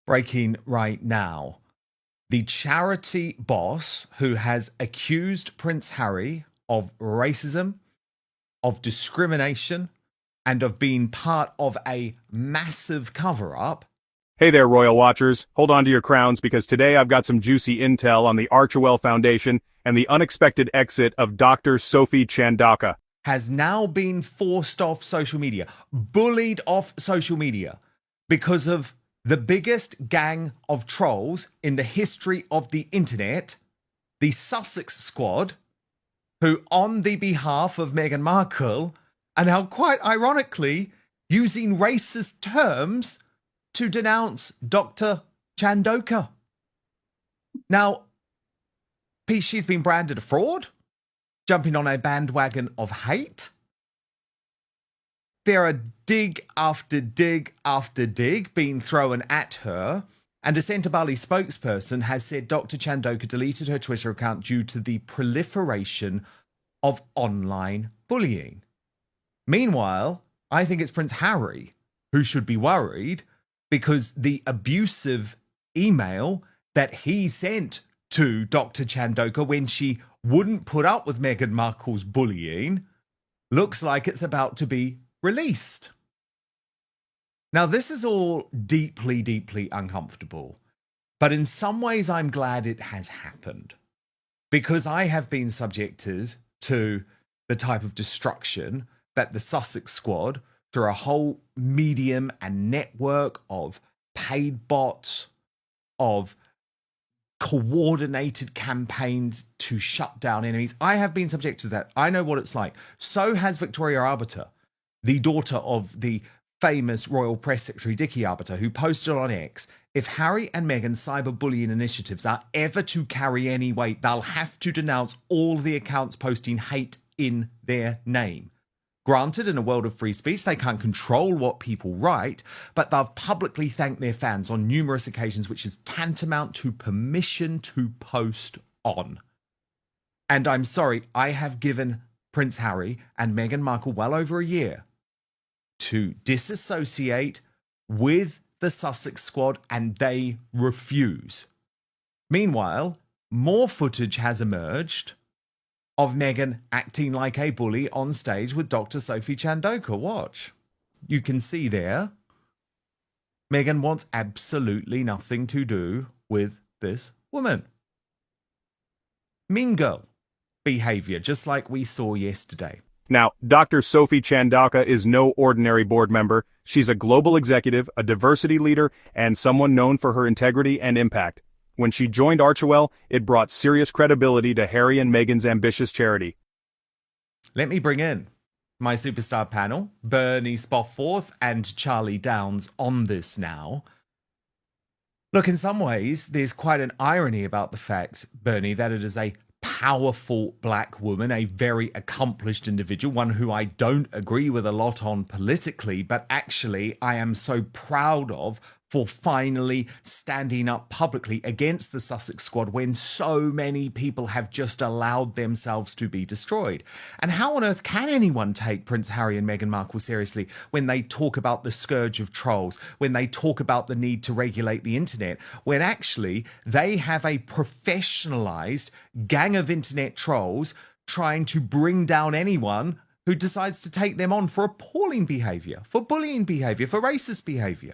breaking right now. The charity boss who has accused Prince Harry of racism, of discrimination, and of being part of a massive cover-up. Hey there, Royal Watchers. Hold on to your crowns because today I've got some juicy intel on the Archewell Foundation and the unexpected exit of Dr. Sophie Chandauka. Has now been forced off social media, bullied off social media because of the biggest gang of trolls in the history of the internet, the Sussex Squad, who on the behalf of Meghan Markle are now quite ironically using racist terms to denounce Dr. Chandauka. Now, she's been branded a fraud, jumping on a bandwagon of hate. There are dig after dig after dig being thrown at her, and a Centre Bali spokesperson has said Dr. Chandauka deleted her Twitter account due to the proliferation of online bullying. Meanwhile, I think it's Prince Harry who should be worried because the abusive email that he sent to Dr. Chandauka when she wouldn't put up with Meghan Markle's bullying looks like it's about to be released. Now, this is all deeply, deeply uncomfortable, but in some ways I'm glad it has happened because I have been subjected to the type of destruction that the Sussex Squad, through a whole medium and network of paid bots, of coordinated campaigns to shut down enemies. I have been subjected to that. I know what it's like. So has Victoria Arbiter, the daughter of the famous Royal Press Secretary Dickie Arbiter, who posted on X, if Harry and Meghan's cyberbullying initiatives are ever to carry any weight, they'll have to denounce all the accounts posting hate in their name. Granted, in a world of free speech, they can't control what people write, but they've publicly thanked their fans on numerous occasions, which is tantamount to permission to post on. And I'm sorry, I have given Prince Harry and Meghan Markle well over a year to disassociate with the Sussex Squad, and they refuse. Meanwhile, more footage has emerged of Meghan acting like a bully on stage with Dr. Sophie Chandauka. Watch. You can see there, Meghan wants absolutely nothing to do with this woman. Mean girl behavior, just like we saw yesterday. Now, Dr. Sophie Chandauka is no ordinary board member. She's a global executive, a diversity leader, and someone known for her integrity and impact. When she joined Archewell, it brought serious credibility to Harry and Meghan's ambitious charity. Let me bring in my superstar panel, Bernie Spoffforth and Charlie Downs, on this now. Look, in some ways, there's quite an irony about the fact, Bernie, that it is a powerful black woman, a very accomplished individual, one who I don't agree with a lot on politically, but actually I am so proud of for finally standing up publicly against the Sussex Squad when so many people have just allowed themselves to be destroyed. And how on earth can anyone take Prince Harry and Meghan Markle seriously when they talk about the scourge of trolls, when they talk about the need to regulate the internet, when actually they have a professionalized gang of internet trolls trying to bring down anyone who decides to take them on for appalling behavior, for bullying behavior, for racist behavior?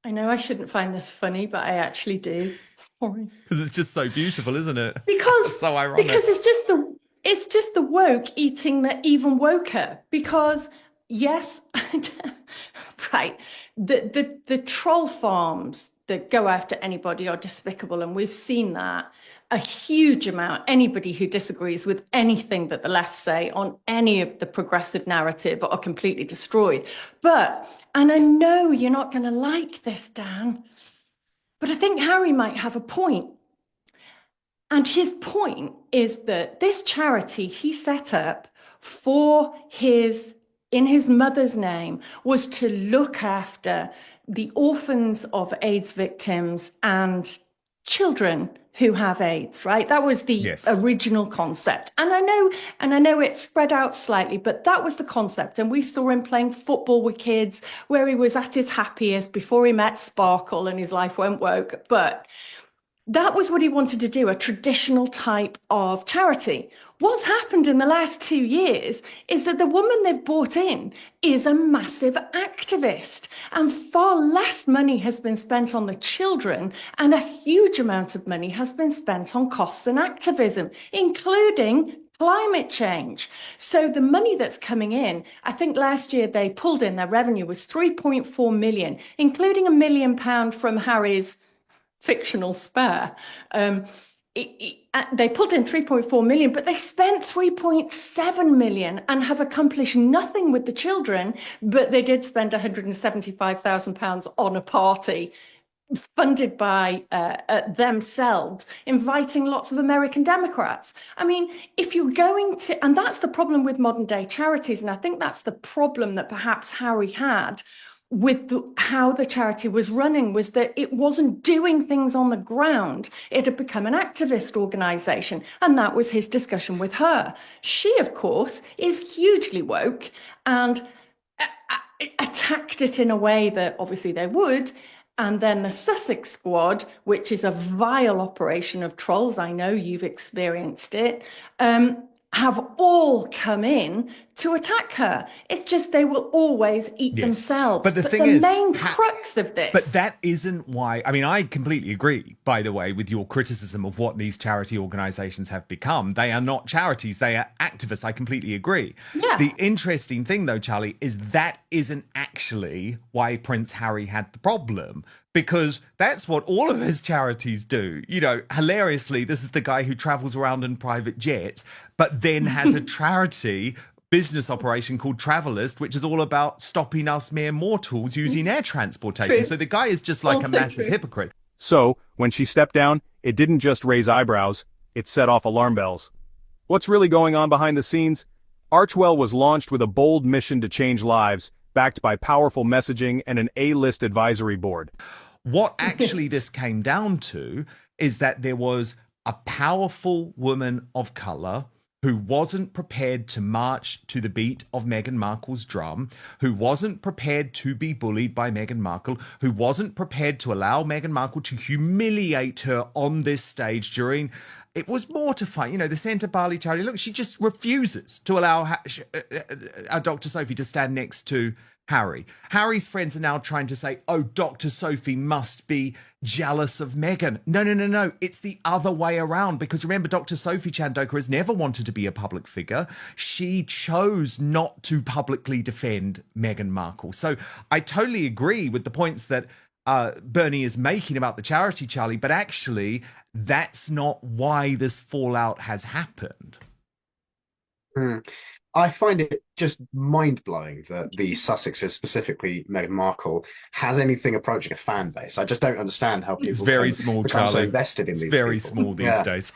I know I shouldn't find this funny, but I actually do. Sorry. Because it's just so beautiful, isn't it? Because so ironic. Because it's just the woke eating the even woker. Because yes, right, the troll farms that go after anybody are despicable, and we've seen that a huge amount. Anybody who disagrees with anything that the left say on any of the progressive narrative are completely destroyed. And I know you're not going to like this, Dan, but I think Harry might have a point. And his point is that this charity he set up in his mother's name was to look after the orphans of AIDS victims and children who have AIDS, right? That was the Yes. original concept. And I know it's spread out slightly, but that was the concept. And we saw him playing football with kids where he was at his happiest before he met Sparkle and his life went woke. But that was what he wanted to do, a traditional type of charity. What's happened in the last 2 years is that the woman they've brought in is a massive activist, and far less money has been spent on the children, and a huge amount of money has been spent on costs and activism, including climate change. So the money that's coming in, I think last year they pulled in, their revenue was 3.4 million, including £1 million from Harry's fictional spare. They put in 3.4 million, but they spent 3.7 million and have accomplished nothing with the children, but they did spend £175,000 on a party funded by themselves, inviting lots of American Democrats. I mean, if you're going to, and that's the problem with modern day charities, and I think that's the problem that perhaps Harry had with how the charity was running, was that it wasn't doing things on the ground. It had become an activist organization, and that was his discussion with her. She, of course, is hugely woke and attacked it in a way that obviously they would. And then the Sussex Squad, which is a vile operation of trolls, I know you've experienced it, have all come in to attack her. It's just they will always eat themselves. But the thing is, main crux of this. But that isn't why. I mean, I completely agree, by the way, with your criticism of what these charity organizations have become. They are not charities, they are activists. I completely agree. Yeah. The interesting thing, though, Charlie, is that isn't actually why Prince Harry had the problem. Because that's what all of his charities do. You know, hilariously, this is the guy who travels around in private jets, but then has a charity business operation called Travelist, which is all about stopping us mere mortals using air transportation. So the guy is just like a massive hypocrite. So, when she stepped down, it didn't just raise eyebrows, it set off alarm bells. What's really going on behind the scenes? Archewell was launched with a bold mission to change lives, backed by powerful messaging and an A-list advisory board. What actually this came down to is that there was a powerful woman of colour who wasn't prepared to march to the beat of Meghan Markle's drum, who wasn't prepared to be bullied by Meghan Markle, who wasn't prepared to allow Meghan Markle to humiliate her on this stage during... It was mortifying. You know, the Centre Bali charity, look, she just refuses to allow Dr. Sophie to stand next to Harry. Harry's friends are now trying to say, oh, Dr. Sophie must be jealous of Meghan. No. It's the other way around. Because remember, Dr. Sophie Chandauka has never wanted to be a public figure. She chose not to publicly defend Meghan Markle. So I totally agree with the points that Bernie is making about the charity, Charlie, but actually that's not why this fallout has happened. I find it just mind-blowing that the Sussexes, specifically Meghan Markle, has anything approaching a fan base. I just don't understand how people it's very small, become Charlie. so invested in these very people. Small these days.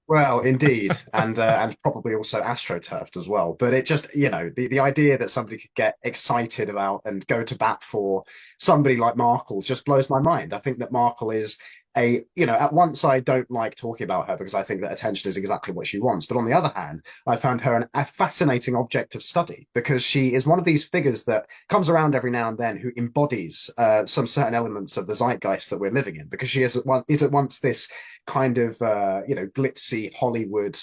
Well, indeed, and probably also astroturfed as well. But it just, you know, the idea that somebody could get excited about and go to bat for somebody like Markle just blows my mind. I think that Markle is at once I don't like talking about her because I think that attention is exactly what she wants. But on the other hand, I found her a fascinating object of study because she is one of these figures that comes around every now and then who embodies some certain elements of the zeitgeist that we're living in, because she is at once this kind of, glitzy Hollywood,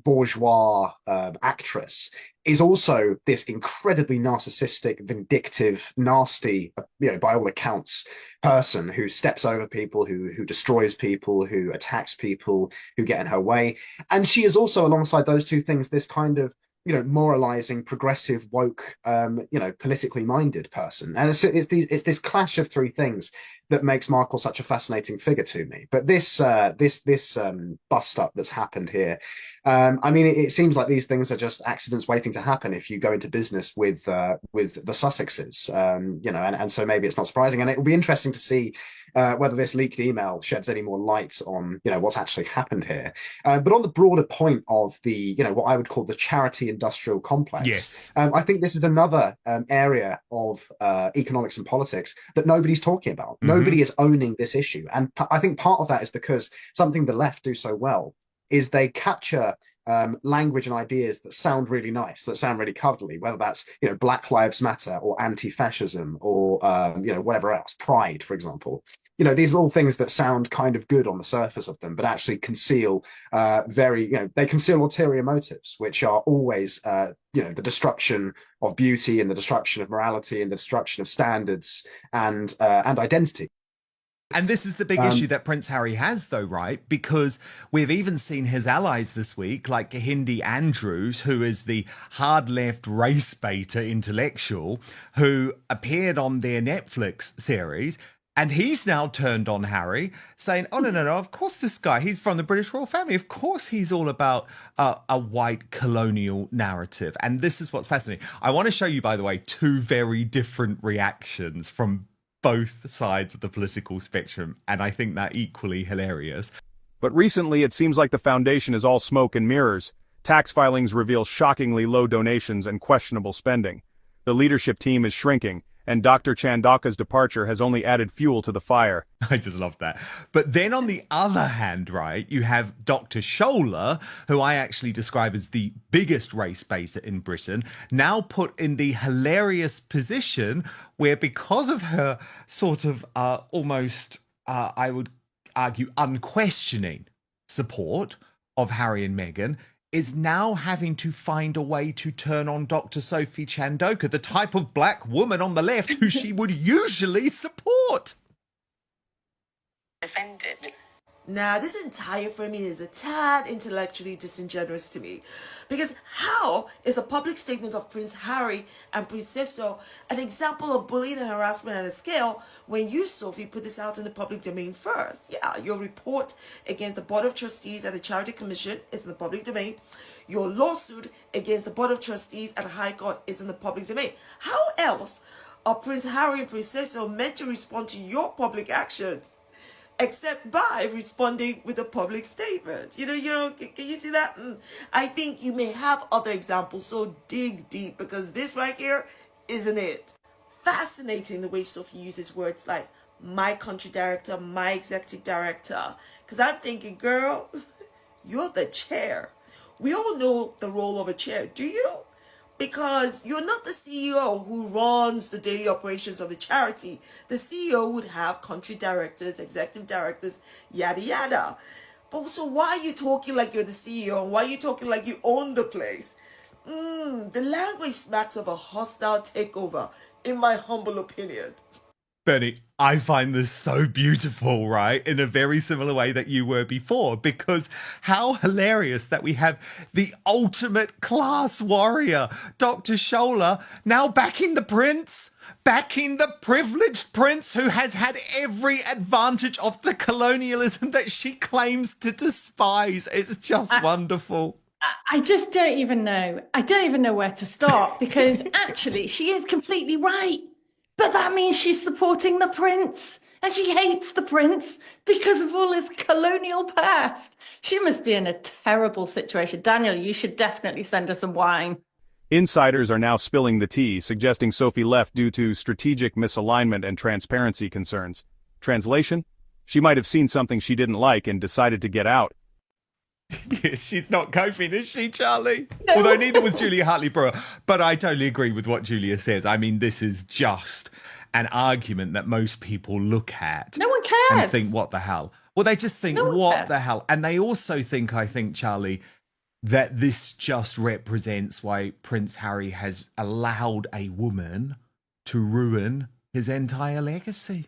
bourgeois actress, is also this incredibly narcissistic, vindictive, nasty, by all accounts, person who steps over people, who destroys people, who attacks people, who get in her way. And she is also, alongside those two things, this kind of, moralizing, progressive, woke, politically minded person. And it's this clash of three things that makes Markle such a fascinating figure to me. But this bust up that's happened here, it seems like these things are just accidents waiting to happen if you go into business with the Sussexes, and so maybe it's not surprising. And it will be interesting to see whether this leaked email sheds any more light on, what's actually happened here. But on the broader point of the, what I would call the charity industrial complex, yes, I think this is another area of economics and politics that nobody's talking about. Nobody is owning this issue. And I think part of that is because something the left do so well is they capture language and ideas that sound really nice, that sound really cuddly, whether that's, Black Lives Matter or anti-fascism or, whatever else, pride, for example. These are all things that sound kind of good on the surface of them, but actually conceal they conceal ulterior motives, which are always, the destruction of beauty and the destruction of morality and the destruction of standards and identity. And this is the big issue that Prince Harry has, though, right? Because we've even seen his allies this week, like Hindi Andrews, who is the hard left race baiter intellectual, who appeared on their Netflix series. And he's now turned on Harry, saying, oh, no, of course this guy, he's from the British royal family. Of course he's all about a white colonial narrative. And this is what's fascinating. I want to show you, by the way, two very different reactions from both sides of the political spectrum. And I think that equally hilarious. But recently, it seems like the foundation is all smoke and mirrors. Tax filings reveal shockingly low donations and questionable spending. The leadership team is shrinking, and Dr. Chandauka's departure has only added fuel to the fire. I just love that. But then on the other hand, right, you have Dr. Scholar, who I actually describe as the biggest race baiter in Britain, now put in the hilarious position where, because of her sort of almost, I would argue, unquestioning support of Harry and Meghan, is now having to find a way to turn on Dr. Sophie Chandauka, the type of black woman on the left who she would usually support. Defended. Now, this entire framing is a tad intellectually disingenuous to me. Because how is a public statement of Prince Harry and Princess an example of bullying and harassment at a scale when you, Sophie, put this out in the public domain first? Yeah, your report against the Board of Trustees at the Charity Commission is in the public domain. Your lawsuit against the Board of Trustees at the High Court is in the public domain. How else are Prince Harry and Princess meant to respond to your public actions? Except by responding with a public statement. Can you see that? I think you may have other examples, so dig deep, because this right here isn't it. Fascinating the way Sophie uses words like my country director, my executive director. Because I'm thinking, girl, you're the chair. We all know the role of a chair, do you? Because you're not the CEO who runs the daily operations of the charity. The CEO would have country directors, executive directors, yada yada. But so why are you talking like you're the CEO? And why are you talking like you own the place? The language smacks of a hostile takeover, in my humble opinion. Bernie, I find this so beautiful, right? In a very similar way that you were before, because how hilarious that we have the ultimate class warrior, Dr. Scholar, now backing the prince, backing the privileged prince who has had every advantage of the colonialism that she claims to despise. It's just wonderful. I just don't even know. I don't even know where to start, because actually she is completely right. But that means she's supporting the prince, and she hates the prince because of all his colonial past. She must be in a terrible situation. Daniel, you should definitely send her some wine. Insiders are now spilling the tea, suggesting Sophie left due to strategic misalignment and transparency concerns. Translation? She might have seen something she didn't like and decided to get out. Yes, she's not coping, is she, Charlie? No. Although neither was Julia Hartley-Brewer. But I totally agree with what Julia says. I mean, this is just an argument that most people look at. No one cares. And think, what the hell? Well, they just think, what the hell? And they also think, I think, Charlie, that this just represents why Prince Harry has allowed a woman to ruin his entire legacy.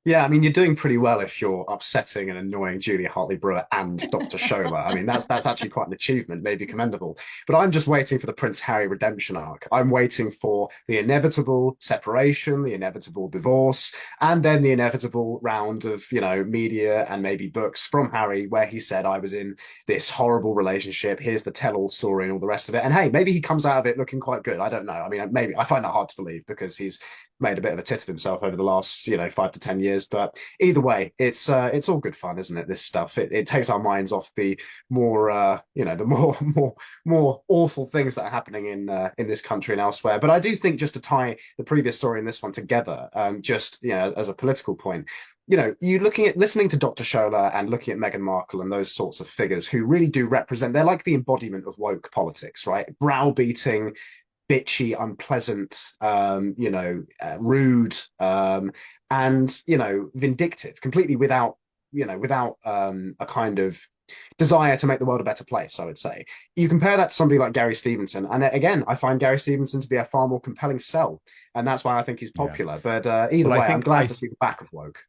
Yeah, I mean, you're doing pretty well if you're upsetting and annoying Julia Hartley-Brewer and Dr. Scholar. I mean, that's actually quite an achievement, maybe commendable. But I'm just waiting for the Prince Harry redemption arc. I'm waiting for the inevitable separation, the inevitable divorce, and then the inevitable round of, media and maybe books from Harry where he said, I was in this horrible relationship, here's the tell-all story and all the rest of it. And hey, maybe he comes out of it looking quite good. I don't know. I mean, maybe I find that hard to believe because he's made a bit of a tit of himself over the last, 5 to 10 years. But either way, it's all good fun, isn't it? This stuff it takes our minds off the more the more more awful things that are happening in this country and elsewhere. But I do think, just to tie the previous story and this one together, just as a political point, you listening to Dr. Shola and looking at Meghan Markle and those sorts of figures who really do represent, they're like the embodiment of woke politics, right? Browbeating, bitchy, unpleasant, rude, and vindictive, completely without a kind of desire to make the world a better place. I would say you compare that to somebody like Gary Stevenson, and again, I find Gary Stevenson to be a far more compelling sell, and that's why I think he's popular. Yeah. But either way, I'm glad to see the back of woke.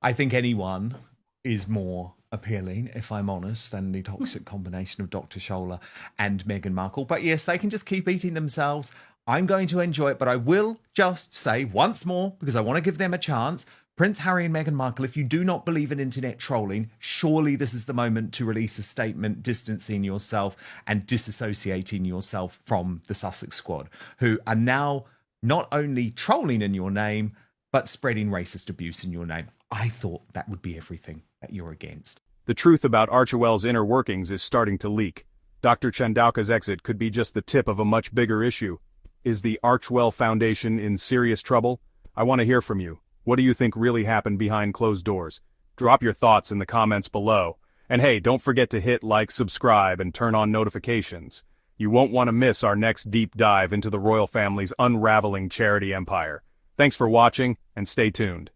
I think anyone is more appealing, if I'm honest, than the toxic combination of Dr. Shola and Meghan Markle. But yes, they can just keep eating themselves. I'm going to enjoy it, but I will just say once more, because I want to give them a chance, Prince Harry and Meghan Markle, if you do not believe in internet trolling, surely this is the moment to release a statement distancing yourself and disassociating yourself from the Sussex Squad, who are now not only trolling in your name, but spreading racist abuse in your name. I thought that would be everything that you're against. The truth about Archewell's inner workings is starting to leak. Dr. Chandauka's exit could be just the tip of a much bigger issue. Is the Archewell Foundation in serious trouble? I want to hear from you. What do you think really happened behind closed doors? Drop your thoughts in the comments below. And hey, don't forget to hit like, subscribe, and turn on notifications. You won't want to miss our next deep dive into the royal family's unraveling charity empire. Thanks for watching, and stay tuned.